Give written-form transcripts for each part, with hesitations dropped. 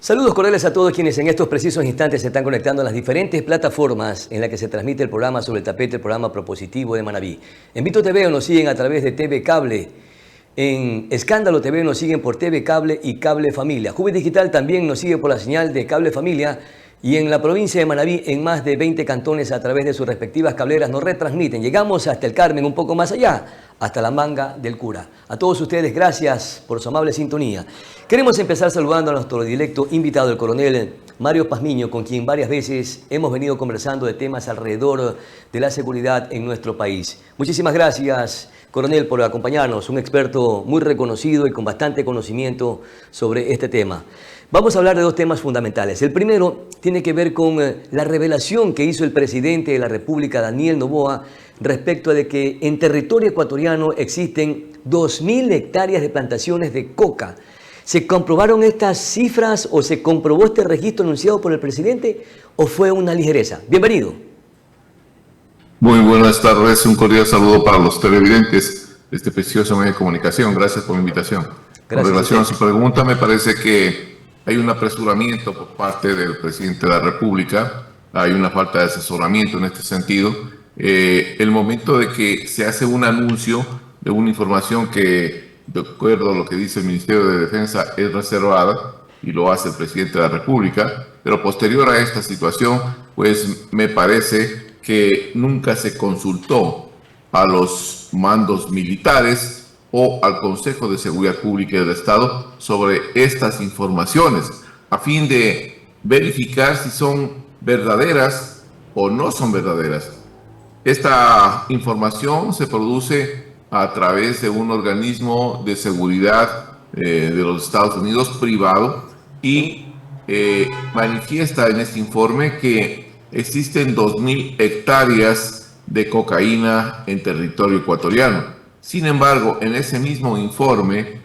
Saludos cordiales a todos quienes en estos precisos instantes se están conectando a las diferentes plataformas en las que se transmite el programa Sobre el Tapete, el programa propositivo de Manabí. En Vito TV nos siguen a través de TV Cable, en Escándalo TV nos siguen por TV Cable y Cable Familia. Juve Digital también nos sigue por la señal de Cable Familia y en la provincia de Manabí, en más de 20 cantones a través de sus respectivas cableras nos retransmiten. Llegamos hasta el Carmen, un poco más allá, hasta la Manga del Cura. A todos ustedes, gracias por su amable sintonía. Queremos empezar saludando a nuestro directo invitado, el coronel Mario Pazmiño, con quien varias veces hemos venido conversando de temas alrededor de la seguridad en nuestro país. Muchísimas gracias, coronel, por acompañarnos, un experto muy reconocido y con bastante conocimiento sobre este tema. Vamos a hablar de dos temas fundamentales. El primero tiene que ver con la revelación que hizo el presidente de la República, Daniel Noboa, respecto de que en territorio ecuatoriano existen 2.000 hectáreas de plantaciones de coca. ¿Se comprobaron estas cifras o se comprobó este registro anunciado por el presidente o fue una ligereza? Bienvenido. Muy buenas tardes, un cordial saludo para los televidentes de este precioso medio de comunicación. Gracias por la invitación. Gracias. Con relación a su pregunta, me parece que hay un apresuramiento por parte del presidente de la República, hay una falta de asesoramiento en este sentido. El momento de que se hace un anuncio de una información que, de acuerdo a lo que dice el Ministerio de Defensa, es reservada y lo hace el presidente de la República, pero posterior a esta situación, pues me parece que nunca se consultó a los mandos militares o al Consejo de Seguridad Pública del Estado sobre estas informaciones, a fin de verificar si son verdaderas o no son verdaderas. Esta información se produce a través de un organismo de seguridad de los Estados Unidos privado y manifiesta en este informe que existen 2.000 hectáreas de cocaína en territorio ecuatoriano. Sin embargo, en ese mismo informe,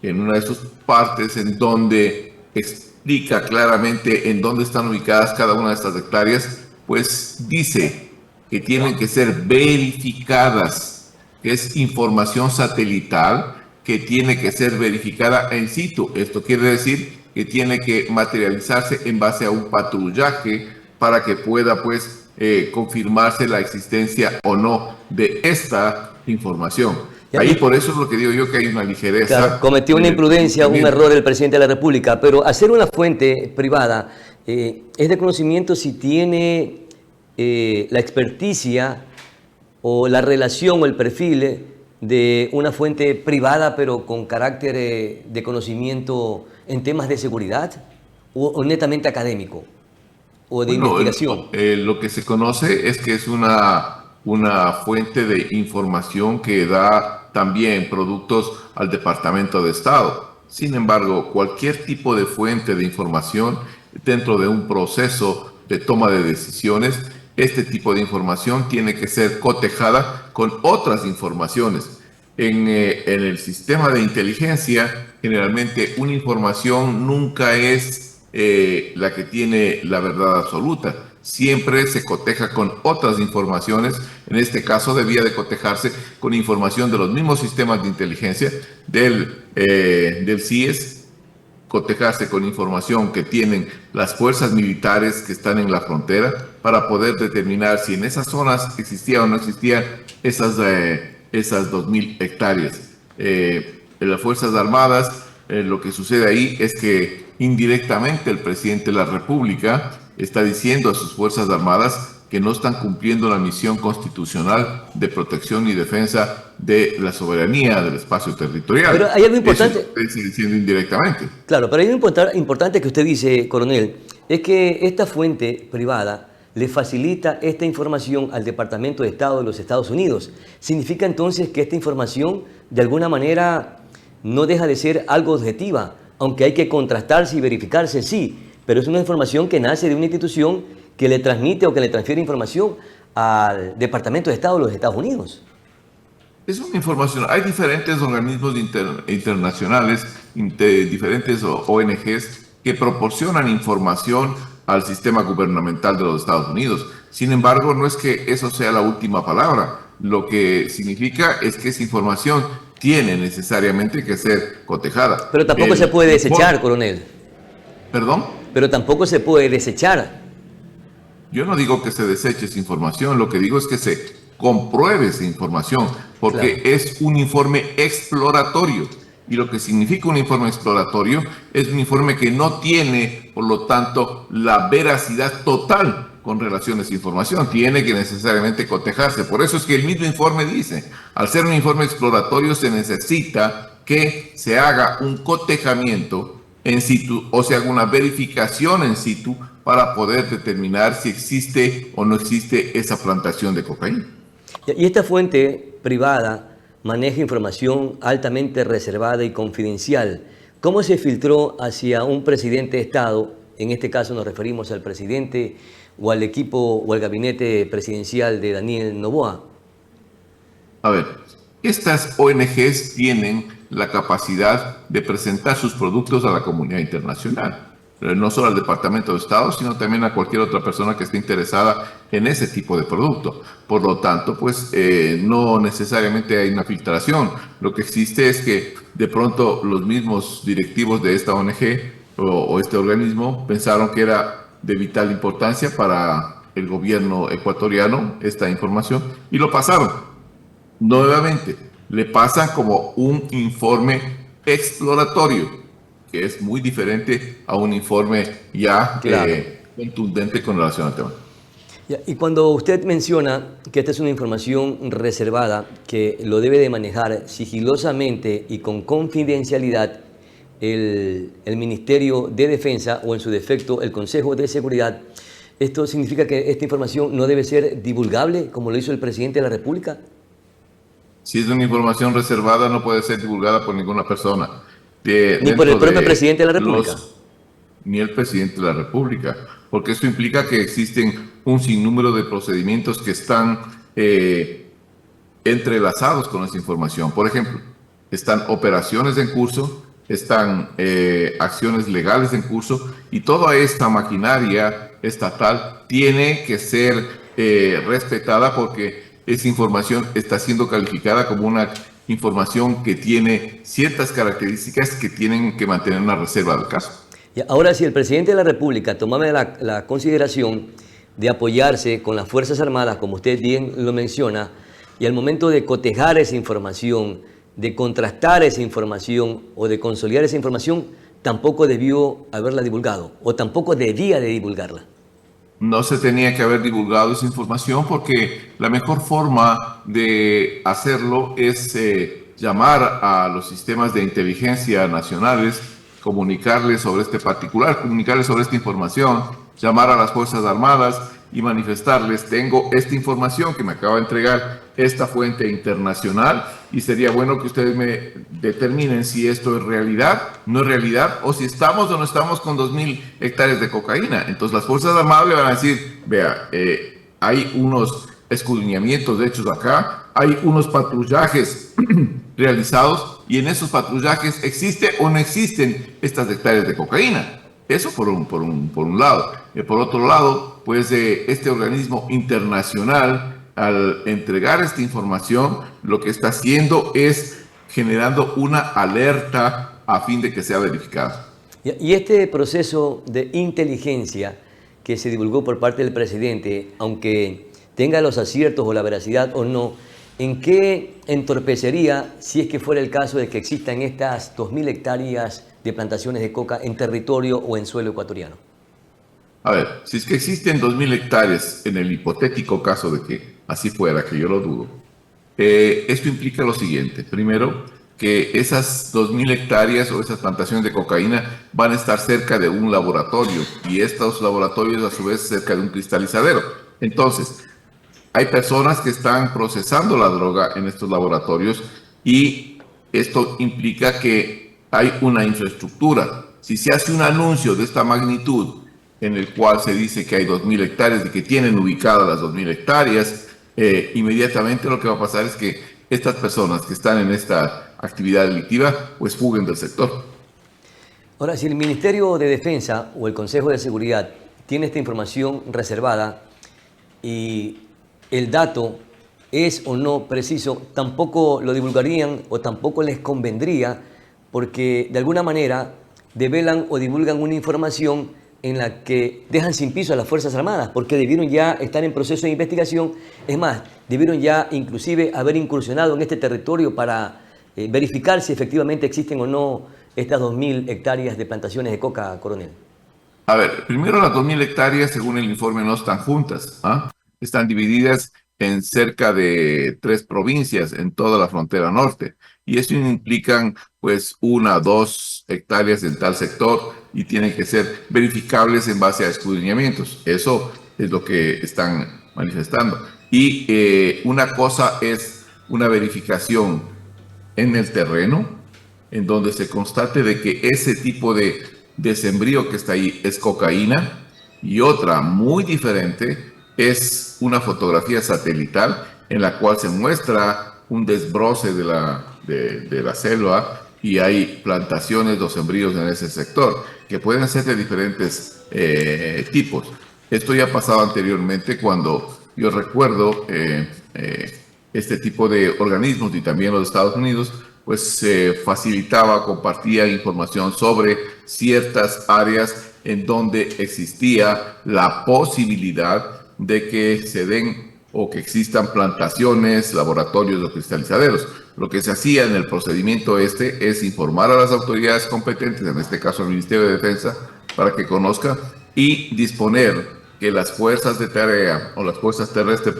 en una de sus partes en donde explica claramente en dónde están ubicadas cada una de estas hectáreas, pues dice que tienen que ser verificadas, que es información satelital que tiene que ser verificada in situ. Esto quiere decir que tiene que materializarse en base a un patrullaje para que pueda pues confirmarse la existencia o no de esta información. Ahí por eso es lo que digo yo, que hay una ligereza. Claro, cometió una imprudencia, un error el presidente de la República, pero hacer una fuente privada es de conocimiento si tiene la experticia o la relación o el perfil de una fuente privada, pero con carácter de conocimiento en temas de seguridad o netamente académico o de investigación. Lo que se conoce es que es una fuente de información que da también productos al Departamento de Estado. Sin embargo, cualquier tipo de fuente de información dentro de un proceso de toma de decisiones, este tipo de información tiene que ser cotejada con otras informaciones. En el sistema de inteligencia, generalmente una información nunca es la que tiene la verdad absoluta. Siempre se coteja con otras informaciones. En este caso debía de cotejarse con información de los mismos sistemas de inteligencia del CIES, cotejarse con información que tienen las fuerzas militares que están en la frontera para poder determinar si en esas zonas existían o no existían esas 2.000 hectáreas. En las Fuerzas Armadas, lo que sucede ahí es que indirectamente el presidente de la República está diciendo a sus Fuerzas Armadas que no están cumpliendo la misión constitucional de protección y defensa de la soberanía del espacio territorial. Pero hay algo importante. Eso está diciendo indirectamente. Claro, pero hay algo importante que usted dice, coronel, es que esta fuente privada le facilita esta información al Departamento de Estado de los Estados Unidos. ¿Significa entonces que esta información de alguna manera no deja de ser algo objetiva, aunque hay que contrastarse y verificarse, sí, pero es una información que nace de una institución que le transmite o que le transfiere información al Departamento de Estado de los Estados Unidos? Es una información. Hay diferentes organismos internacionales, diferentes ONGs que proporcionan información al sistema gubernamental de los Estados Unidos. Sin embargo, no es que eso sea la última palabra. Lo que significa es que esa información tiene necesariamente que ser cotejada. Pero tampoco se puede desechar, coronel. ¿Perdón? Pero tampoco se puede desechar. Yo no digo que se deseche esa información, lo que digo es que se compruebe esa información, porque Claro. es un informe exploratorio. Y lo que significa un informe exploratorio es un informe que no tiene, por lo tanto, la veracidad total con relación a esa información. Tiene que necesariamente cotejarse. Por eso es que el mismo informe dice, al ser un informe exploratorio se necesita que se haga un cotejamiento en situ, o se haga una verificación en situ para poder determinar si existe o no existe esa plantación de cocaína. Y esta fuente privada maneja información altamente reservada y confidencial. ¿Cómo se filtró hacia un presidente de Estado? En este caso nos referimos al presidente o al equipo o al gabinete presidencial de Daniel Noboa. A ver, estas ONGs tienen la capacidad de presentar sus productos a la comunidad internacional, no solo al Departamento de Estado, sino también a cualquier otra persona que esté interesada en ese tipo de producto. Por lo tanto, pues no necesariamente hay una filtración. Lo que existe es que de pronto los mismos directivos de esta ONG o este organismo pensaron que era de vital importancia para el gobierno ecuatoriano esta información y lo pasaron. Nuevamente, le pasan como un informe exploratorio, que es muy diferente a un informe ya Claro. contundente con relación al tema. Y cuando usted menciona que esta es una información reservada, que lo debe de manejar sigilosamente y con confidencialidad el Ministerio de Defensa o en su defecto el Consejo de Seguridad, ¿esto significa que esta información no debe ser divulgable como lo hizo el presidente de la República? Si es una información reservada, no puede ser divulgada por ninguna persona. Ni por el Dentro propio de presidente de la República. ni el presidente de la República, porque esto implica que existen un sinnúmero de procedimientos que están entrelazados con esa información. Por ejemplo, están operaciones en curso, están acciones legales en curso y toda esta maquinaria estatal tiene que ser respetada porque esa información está siendo calificada como una información que tiene ciertas características que tienen que mantener una reserva del caso. Y ahora, si el presidente de la República tomaba la consideración de apoyarse con las Fuerzas Armadas, como usted bien lo menciona, y al momento de cotejar esa información, de contrastar esa información o de consolidar esa información, tampoco debió haberla divulgado o tampoco debía de divulgarla. No se tenía que haber divulgado esa información porque la mejor forma de hacerlo es llamar a los sistemas de inteligencia nacionales, comunicarles sobre este particular, comunicarles sobre esta información, llamar a las Fuerzas Armadas y manifestarles, tengo esta información que me acaba de entregar esta fuente internacional y sería bueno que ustedes me determinen si esto es realidad, no es realidad, o si estamos o no estamos con 2.000 hectáreas de cocaína. Entonces las Fuerzas Armadas le van a decir, vea, hay unos escudriñamientos hechos acá, hay unos patrullajes realizados y en esos patrullajes existe o no existen estas hectáreas de cocaína. Eso por un lado. Por otro lado, pues este organismo internacional, al entregar esta información, lo que está haciendo es generando una alerta a fin de que sea verificada. Y este proceso de inteligencia que se divulgó por parte del presidente, aunque tenga los aciertos o la veracidad o no, ¿en qué entorpecería si es que fuera el caso de que existan estas 2.000 hectáreas de plantaciones de coca en territorio o en suelo ecuatoriano? A ver, si es que existen 2.000 hectáreas en el hipotético caso de que así fuera, que yo lo dudo, esto implica lo siguiente. Primero, que esas 2.000 hectáreas o esas plantaciones de cocaína van a estar cerca de un laboratorio y estos laboratorios a su vez cerca de un cristalizadero. Entonces, hay personas que están procesando la droga en estos laboratorios y esto implica que hay una infraestructura. Si se hace un anuncio de esta magnitud en el cual se dice que hay 2.000 hectáreas y que tienen ubicadas las 2.000 hectáreas, inmediatamente lo que va a pasar es que estas personas que están en esta actividad delictiva pues fuguen del sector. Ahora, si el Ministerio de Defensa o el Consejo de Seguridad tiene esta información reservada y el dato es o no preciso, tampoco lo divulgarían o tampoco les convendría porque de alguna manera develan o divulgan una información en la que dejan sin piso a las Fuerzas Armadas, porque debieron ya estar en proceso de investigación. Es más, debieron ya inclusive haber incursionado en este territorio para verificar si efectivamente existen o no estas 2.000 hectáreas de plantaciones de coca, coronel. A ver, primero las 2.000 hectáreas, según el informe, no están juntas. ¿Ah? Están divididas en cerca de 3 provincias en toda la frontera norte. Y eso implican, pues, 1 o 2 hectáreas en tal sector y tienen que ser verificables en base a escudriñamientos. Eso es lo que están manifestando. Y una cosa es una verificación en el terreno, en donde se constate de que ese tipo de sembrío que está ahí es cocaína, y otra muy diferente es una fotografía satelital en la cual se muestra un desbroce de la selva y hay plantaciones o sembríos en ese sector que pueden ser de diferentes tipos. Esto ya ha pasado anteriormente cuando yo recuerdo este tipo de organismos y también los Estados Unidos pues se facilitaba, compartía información sobre ciertas áreas en donde existía la posibilidad de que se den o que existan plantaciones, laboratorios o cristalizaderos. Lo que se hacía en el procedimiento este es informar a las autoridades competentes, en este caso al Ministerio de Defensa, para que conozca y disponer que las fuerzas de tarea o las fuerzas terrestres,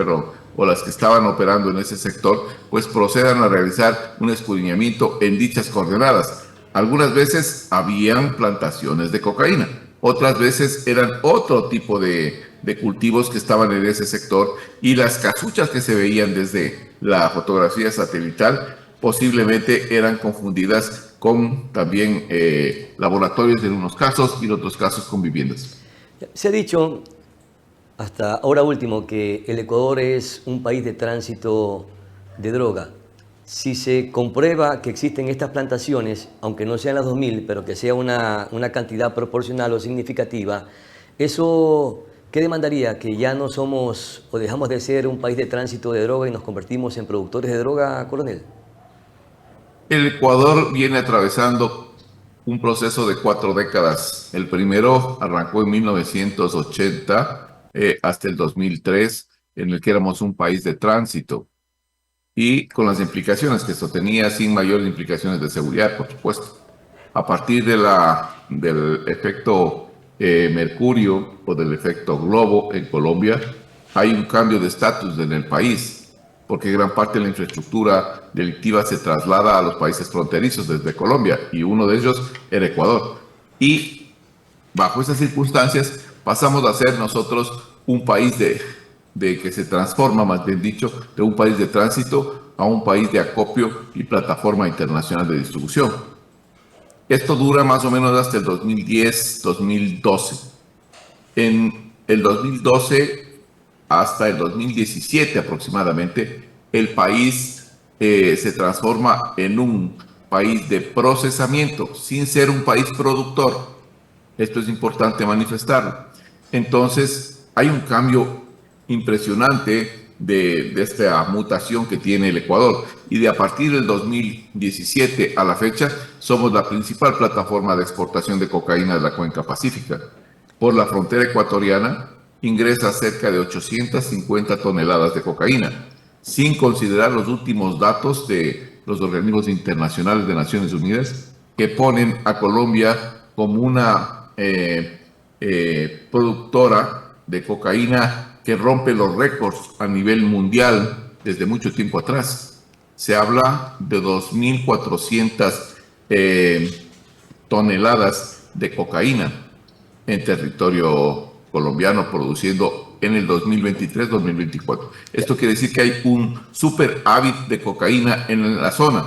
o las que estaban operando en ese sector, pues procedan a realizar un escudriñamiento en dichas coordenadas. Algunas veces habían plantaciones de cocaína, otras veces eran otro tipo de cultivos que estaban en ese sector, y las casuchas que se veían desde la fotografía satelital posiblemente eran confundidas con también laboratorios en unos casos y en otros casos con viviendas. Se ha dicho hasta ahora último que el Ecuador es un país de tránsito de droga. Si se comprueba que existen estas plantaciones, aunque no sean las 2.000, pero que sea una cantidad proporcional o significativa, ¿eso qué demandaría? ¿Que ya no somos o dejamos de ser un país de tránsito de droga y nos convertimos en productores de droga, coronel? El Ecuador viene atravesando un proceso de 4 décadas. El primero arrancó en 1980 hasta el 2003, en el que éramos un país de tránsito, y con las implicaciones que esto tenía, sin mayores implicaciones de seguridad, por supuesto. A partir del efecto Mercurio o del efecto Globo en Colombia, hay un cambio de estatus en el país, porque gran parte de la infraestructura delictiva se traslada a los países fronterizos desde Colombia, y uno de ellos era Ecuador. Y bajo esas circunstancias pasamos a ser nosotros un país de que se transforma, más bien dicho, de un país de tránsito a un país de acopio y plataforma internacional de distribución. Esto dura más o menos hasta el 2010-2012. En el 2012 hasta el 2017 aproximadamente, el país se transforma en un país de procesamiento, sin ser un país productor. Esto es importante manifestarlo. Entonces, hay un cambio impresionante de esta mutación que tiene el Ecuador, y de a partir del 2017 a la fecha somos la principal plataforma de exportación de cocaína de la cuenca pacífica. Por la frontera ecuatoriana ingresa cerca de 850 toneladas de cocaína, sin considerar los últimos datos de los organismos internacionales de Naciones Unidas, que ponen a Colombia como una productora de cocaína que rompe los récords a nivel mundial desde mucho tiempo atrás. Se habla de 2.400 toneladas de cocaína en territorio colombiano, produciendo en el 2023-2024. Esto quiere decir que hay un superávit de cocaína en la zona,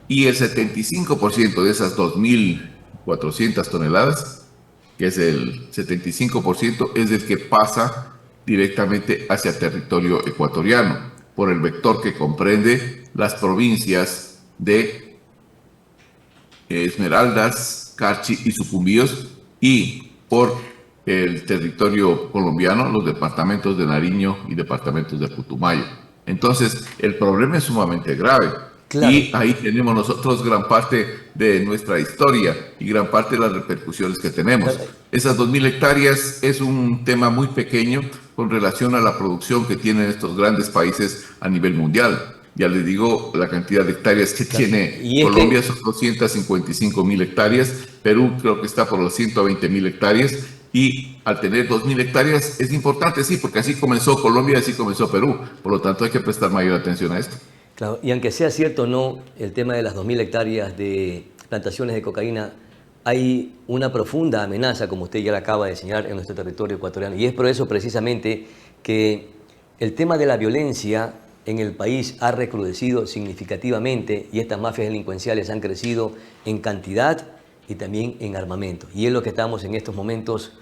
y el 75% de esas 2.400 toneladas, que es el 75%, es el que pasa directamente hacia territorio ecuatoriano, por el vector que comprende las provincias de Esmeraldas, Carchi y Sucumbíos, y por el territorio colombiano, los departamentos de Nariño y departamentos de Putumayo. Entonces, el problema es sumamente grave. Claro. Y ahí tenemos nosotros gran parte de nuestra historia y gran parte de las repercusiones que tenemos. Claro. Esas 2.000 hectáreas es un tema muy pequeño con relación a la producción que tienen estos grandes países a nivel mundial. Ya les digo, la cantidad de hectáreas que tiene Colombia son 255.000 hectáreas, Perú creo que está por los 120.000 hectáreas, y al tener 2.000 hectáreas es importante, sí, porque así comenzó Colombia, así comenzó Perú, por lo tanto hay que prestar mayor atención a esto. Claro, y aunque sea cierto o no, el tema de las 2.000 hectáreas de plantaciones de cocaína, hay una profunda amenaza, como usted ya la acaba de señalar, en nuestro territorio ecuatoriano. Y es por eso precisamente que el tema de la violencia en el país ha recrudecido significativamente y estas mafias delincuenciales han crecido en cantidad y también en armamento. Y es lo que estamos en estos momentos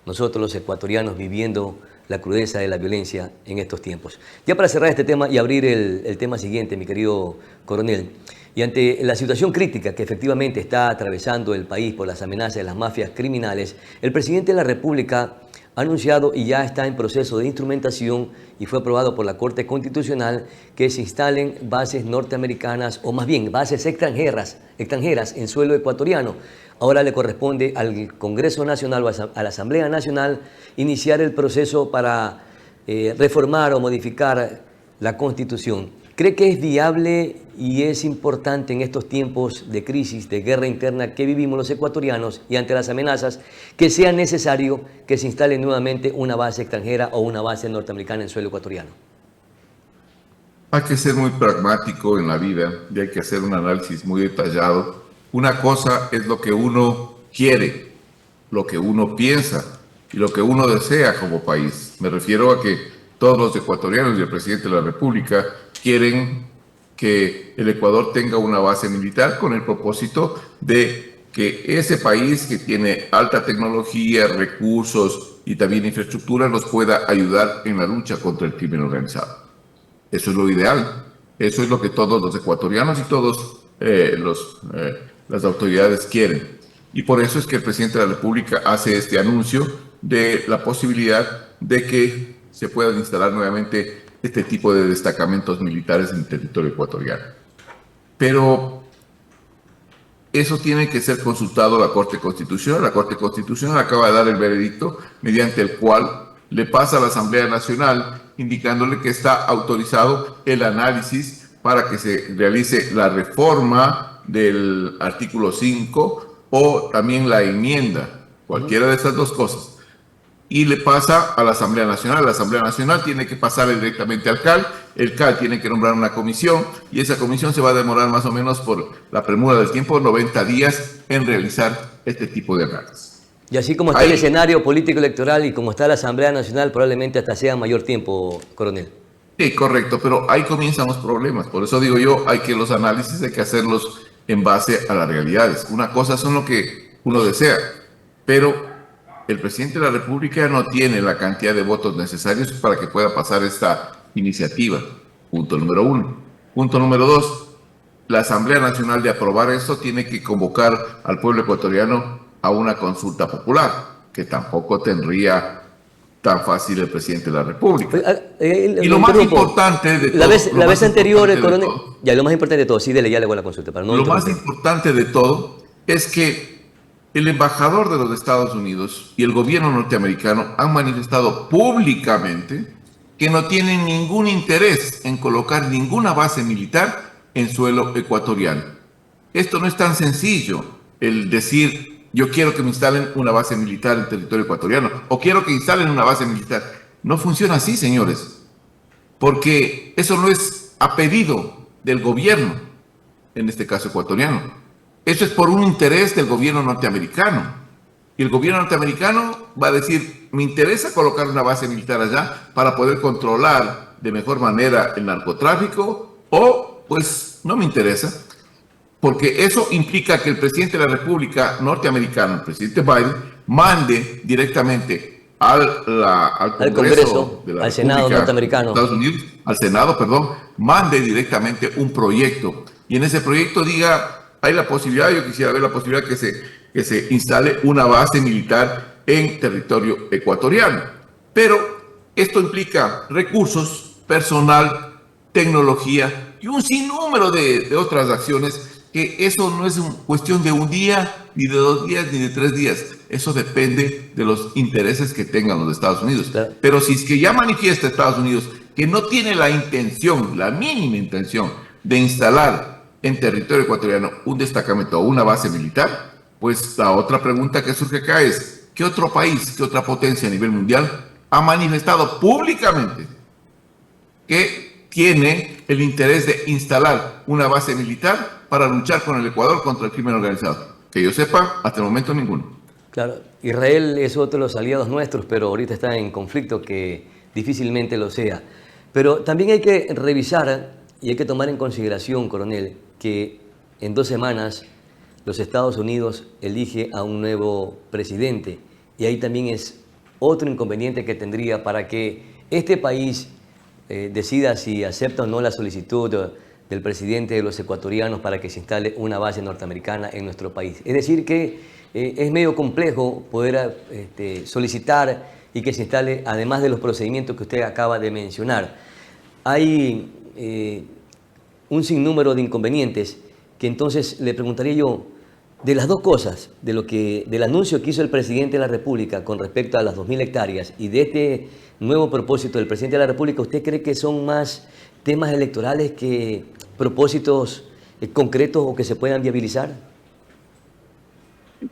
nosotros los ecuatorianos viviendo la crudeza de la violencia en estos tiempos. Ya para cerrar este tema y abrir el tema siguiente, mi querido coronel, y ante la situación crítica que efectivamente está atravesando el país por las amenazas de las mafias criminales, el presidente de la República ha anunciado y ya está en proceso de instrumentación y fue aprobado por la Corte Constitucional que se instalen bases norteamericanas o más bien bases extranjeras en suelo ecuatoriano. Ahora le corresponde al Congreso Nacional o a la Asamblea Nacional iniciar el proceso para reformar o modificar la Constitución. ¿Cree que es viable y es importante en estos tiempos de crisis, de guerra interna que vivimos los ecuatorianos y ante las amenazas, que sea necesario que se instale nuevamente una base extranjera o una base norteamericana en suelo ecuatoriano? Hay que ser muy pragmático en la vida y hay que hacer un análisis muy detallado. Una cosa es lo que uno quiere, lo que uno piensa y lo que uno desea como país. Me refiero a que todos los ecuatorianos y el presidente de la República quieren que el Ecuador tenga una base militar con el propósito de que ese país que tiene alta tecnología, recursos y también infraestructura nos pueda ayudar en la lucha contra el crimen organizado. Eso es lo ideal. Eso es lo que todos los ecuatorianos y todos las autoridades quieren. Y por eso es que el presidente de la República hace este anuncio de la posibilidad de que se puedan instalar nuevamente este tipo de destacamentos militares en el territorio ecuatoriano. Pero eso tiene que ser consultado a la Corte Constitucional. La Corte Constitucional acaba de dar el veredicto mediante el cual le pasa a la Asamblea Nacional indicándole que está autorizado el análisis para que se realice la reforma del artículo 5 o también la enmienda, cualquiera de estas dos cosas. Y le pasa a la Asamblea Nacional. La Asamblea Nacional tiene que pasarle directamente al CAL, el CAL tiene que nombrar una comisión y esa comisión se va a demorar más o menos por la premura del tiempo, 90 días en realizar este tipo de análisis. Y así como está el escenario político electoral y como está la Asamblea Nacional, probablemente hasta sea mayor tiempo, coronel. Sí, correcto, pero ahí comienzan los problemas. Por eso digo yo, los análisis hay que hacerlos en base a las realidades. Una cosa son lo que uno desea, pero el presidente de la República no tiene la cantidad de votos necesarios para que pueda pasar esta iniciativa. Punto número 1. Punto número 2. La Asamblea Nacional, de aprobar esto, tiene que convocar al pueblo ecuatoriano a una consulta popular, que tampoco tendría tan fácil el presidente de la República. Y lo más importante de todo... La vez anterior, el coronel... Ya, lo más importante de todo, sí, ya le hago la consulta. Para no lo más importante de todo es que el embajador de los Estados Unidos y el gobierno norteamericano han manifestado públicamente que no tienen ningún interés en colocar ninguna base militar en suelo ecuatoriano. Esto no es tan sencillo, el decir yo quiero que me instalen una base militar en territorio ecuatoriano o quiero que instalen una base militar. No funciona así, señores, porque eso no es a pedido del gobierno, en este caso ecuatoriano. Eso es por un interés del gobierno norteamericano. Y el gobierno norteamericano va a decir, me interesa colocar una base militar allá para poder controlar de mejor manera el narcotráfico, o pues no me interesa, porque eso implica que el presidente de la República norteamericana, el presidente Biden, mande directamente al Congreso de la al Senado norteamericano, Estados Unidos, al Senado, perdón, mande directamente un proyecto y en ese proyecto diga, hay la posibilidad, yo quisiera ver la posibilidad que se instale una base militar en territorio ecuatoriano. Pero esto implica recursos, personal, tecnología y un sinnúmero de otras acciones, que eso no es cuestión de un día, ni de 2 días, ni de 3 días. Eso depende de los intereses que tengan los Estados Unidos. Claro. Pero si es que ya manifiesta Estados Unidos que no tiene la intención, la mínima intención, de instalar en territorio ecuatoriano un destacamento o una base militar, pues la otra pregunta que surge acá es, ¿qué otro país, qué otra potencia a nivel mundial ha manifestado públicamente que tiene el interés de instalar una base militar para luchar con el Ecuador contra el crimen organizado? Que yo sepa, hasta el momento ninguno. Claro, Israel es otro de los aliados nuestros, pero ahorita está en conflicto que difícilmente lo sea. Pero también hay que revisar y hay que tomar en consideración, coronel, que en 2 semanas los Estados Unidos elige a un nuevo presidente y ahí también es otro inconveniente que tendría para que este país decida si acepta o no la solicitud del presidente de los ecuatorianos para que se instale una base norteamericana en nuestro país. Es decir que es medio complejo poder solicitar y que se instale, además de los procedimientos que usted acaba de mencionar. Hay un sinnúmero de inconvenientes que entonces le preguntaría yo, de las dos cosas, del anuncio que hizo el presidente de la República con respecto a las 2.000 hectáreas y de este nuevo propósito del presidente de la República, ¿usted cree que son más temas electorales que propósitos concretos o que se puedan viabilizar?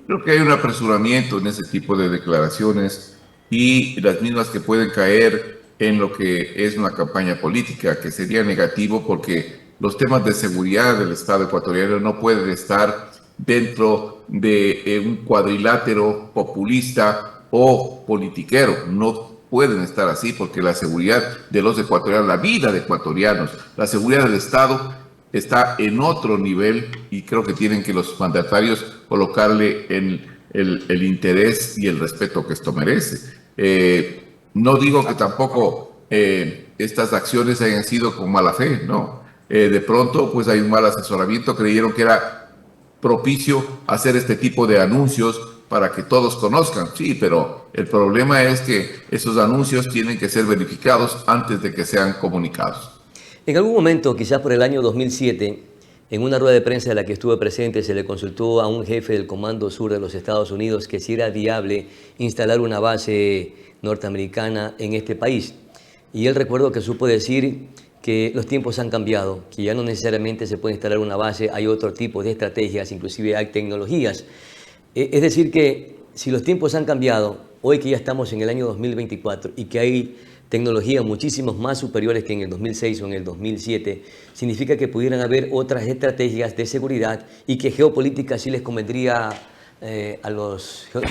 Creo que hay un apresuramiento en ese tipo de declaraciones y las mismas que pueden caer en lo que es una campaña política, que sería negativo porque los temas de seguridad del Estado ecuatoriano no pueden estar dentro de un cuadrilátero populista o politiquero. No pueden estar así porque la seguridad de los ecuatorianos, la vida de ecuatorianos, la seguridad del Estado está en otro nivel y creo que tienen que los mandatarios colocarle el interés y el respeto que esto merece. No digo que tampoco estas acciones hayan sido con mala fe, no. De pronto pues hay un mal asesoramiento, creyeron que era propicio hacer este tipo de anuncios para que todos conozcan. Sí, pero el problema es que esos anuncios tienen que ser verificados antes de que sean comunicados. En algún momento, quizás por el año 2007, en una rueda de prensa de la que estuve presente, se le consultó a un jefe del Comando Sur de los Estados Unidos que si era viable instalar una base norteamericana en este país. Y él recuerdo que supo decir que los tiempos han cambiado, que ya no necesariamente se puede instalar una base, hay otro tipo de estrategias, inclusive hay tecnologías. Es decir que si los tiempos han cambiado, hoy que ya estamos en el año 2024 y que hay tecnologías muchísimos más superiores que en el 2006 o en el 2007, significa que pudieran haber otras estrategias de seguridad y que geopolítica sí les convendría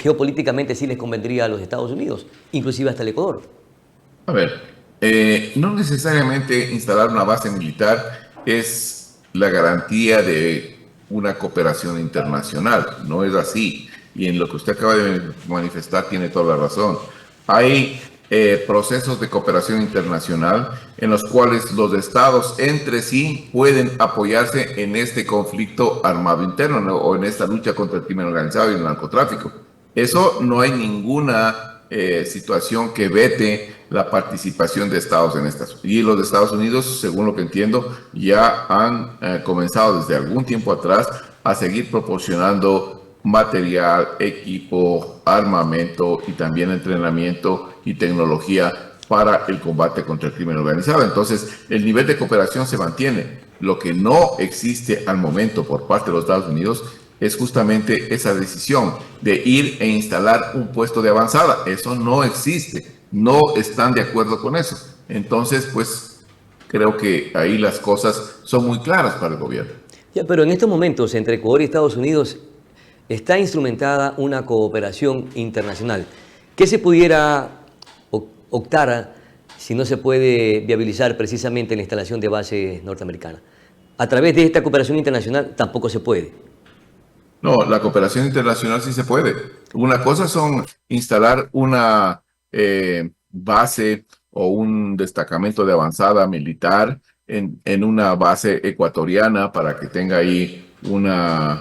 geopolíticamente sí les convendría a los Estados Unidos, inclusive hasta el Ecuador. A ver, no necesariamente instalar una base militar es la garantía de una cooperación internacional, no es así. Y en lo que usted acaba de manifestar tiene toda la razón. Hay procesos de cooperación internacional en los cuales los estados entre sí pueden apoyarse en este conflicto armado interno, ¿no? O en esta lucha contra el crimen organizado y el narcotráfico. Eso no hay ninguna situación que vete la participación de estados en estas. Y los Estados Unidos, según lo que entiendo, ya han comenzado desde algún tiempo atrás a seguir proporcionando material, equipo, armamento y también entrenamiento y tecnología para el combate contra el crimen organizado. Entonces, el nivel de cooperación se mantiene. Lo que no existe al momento por parte de los Estados Unidos es justamente esa decisión de ir e instalar un puesto de avanzada. Eso no existe. No están de acuerdo con eso. Entonces, pues, creo que ahí las cosas son muy claras para el gobierno. Ya, pero en estos momentos, entre Ecuador y Estados Unidos, está instrumentada una cooperación internacional. ¿Qué se pudiera optar si no se puede viabilizar precisamente la instalación de bases norteamericanas? A través de esta cooperación internacional tampoco se puede. No, la cooperación internacional sí se puede. Una cosa son instalar una base o un destacamento de avanzada militar en una base ecuatoriana para que tenga ahí una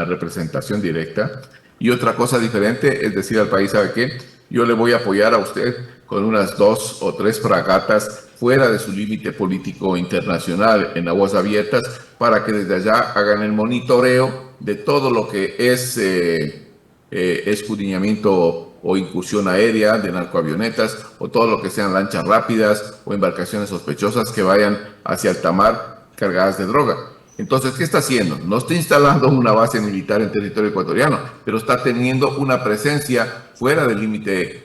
representación directa. Y otra cosa diferente es decir al país, ¿sabe qué? Yo le voy a apoyar a usted con unas 2 o 3 fragatas fuera de su límite político internacional en aguas abiertas para que desde allá hagan el monitoreo de todo lo que es escudriñamiento o incursión aérea de narcoavionetas o todo lo que sean lanchas rápidas o embarcaciones sospechosas que vayan hacia alta mar cargadas de droga. Entonces, ¿qué está haciendo? No está instalando una base militar en territorio ecuatoriano, pero está teniendo una presencia fuera del límite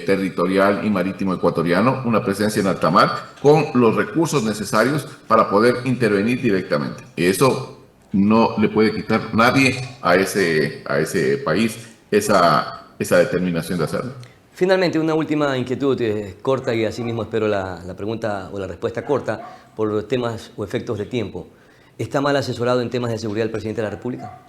territorial y marítimo ecuatoriano, una presencia en alta mar, con los recursos necesarios para poder intervenir directamente. Y eso no le puede quitar nadie a ese país esa determinación de hacerlo. Finalmente, una última inquietud corta y así mismo espero la pregunta o la respuesta corta por los temas o efectos de tiempo. ¿Está mal asesorado en temas de seguridad el presidente de la República?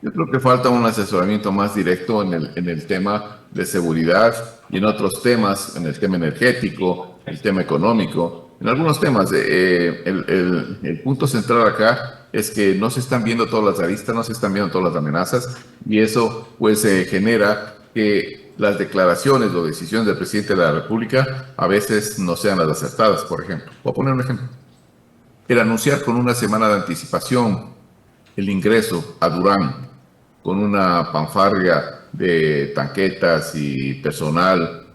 Yo creo que falta un asesoramiento más directo en el tema de seguridad y en otros temas, en el tema energético, el tema económico, en algunos temas. El punto central acá es que no se están viendo todas las aristas, no se están viendo todas las amenazas y eso pues genera que las declaraciones o decisiones del presidente de la República a veces no sean las acertadas, por ejemplo. Voy a poner un ejemplo. El anunciar con una semana de anticipación el ingreso a Durán con una fanfarria de tanquetas y personal,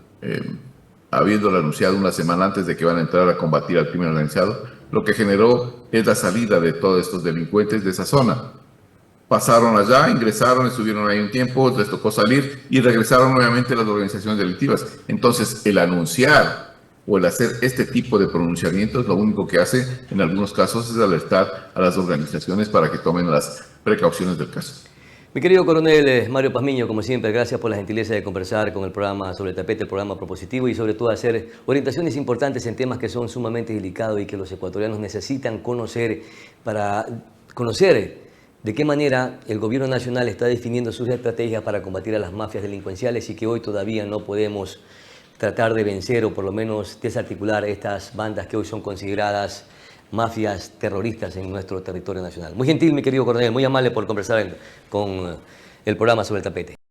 habiéndolo anunciado una semana antes de que van a entrar a combatir al crimen organizado, lo que generó es la salida de todos estos delincuentes de esa zona. Pasaron allá, ingresaron, estuvieron ahí un tiempo, les tocó salir y regresaron nuevamente a las organizaciones delictivas. Entonces, el anunciar o el hacer este tipo de pronunciamientos, lo único que hace en algunos casos es alertar a las organizaciones para que tomen las precauciones del caso. Mi querido coronel Mario Pazmiño, como siempre, gracias por la gentileza de conversar con el programa Sobre el Tapete, el programa propositivo y sobre todo hacer orientaciones importantes en temas que son sumamente delicados y que los ecuatorianos necesitan conocer para conocer de qué manera el gobierno nacional está definiendo sus estrategias para combatir a las mafias delincuenciales y que hoy todavía no podemos tratar de vencer o por lo menos desarticular estas bandas que hoy son consideradas mafias terroristas en nuestro territorio nacional. Muy gentil, mi querido coronel, muy amable por conversar con el programa Sobre el Tapete.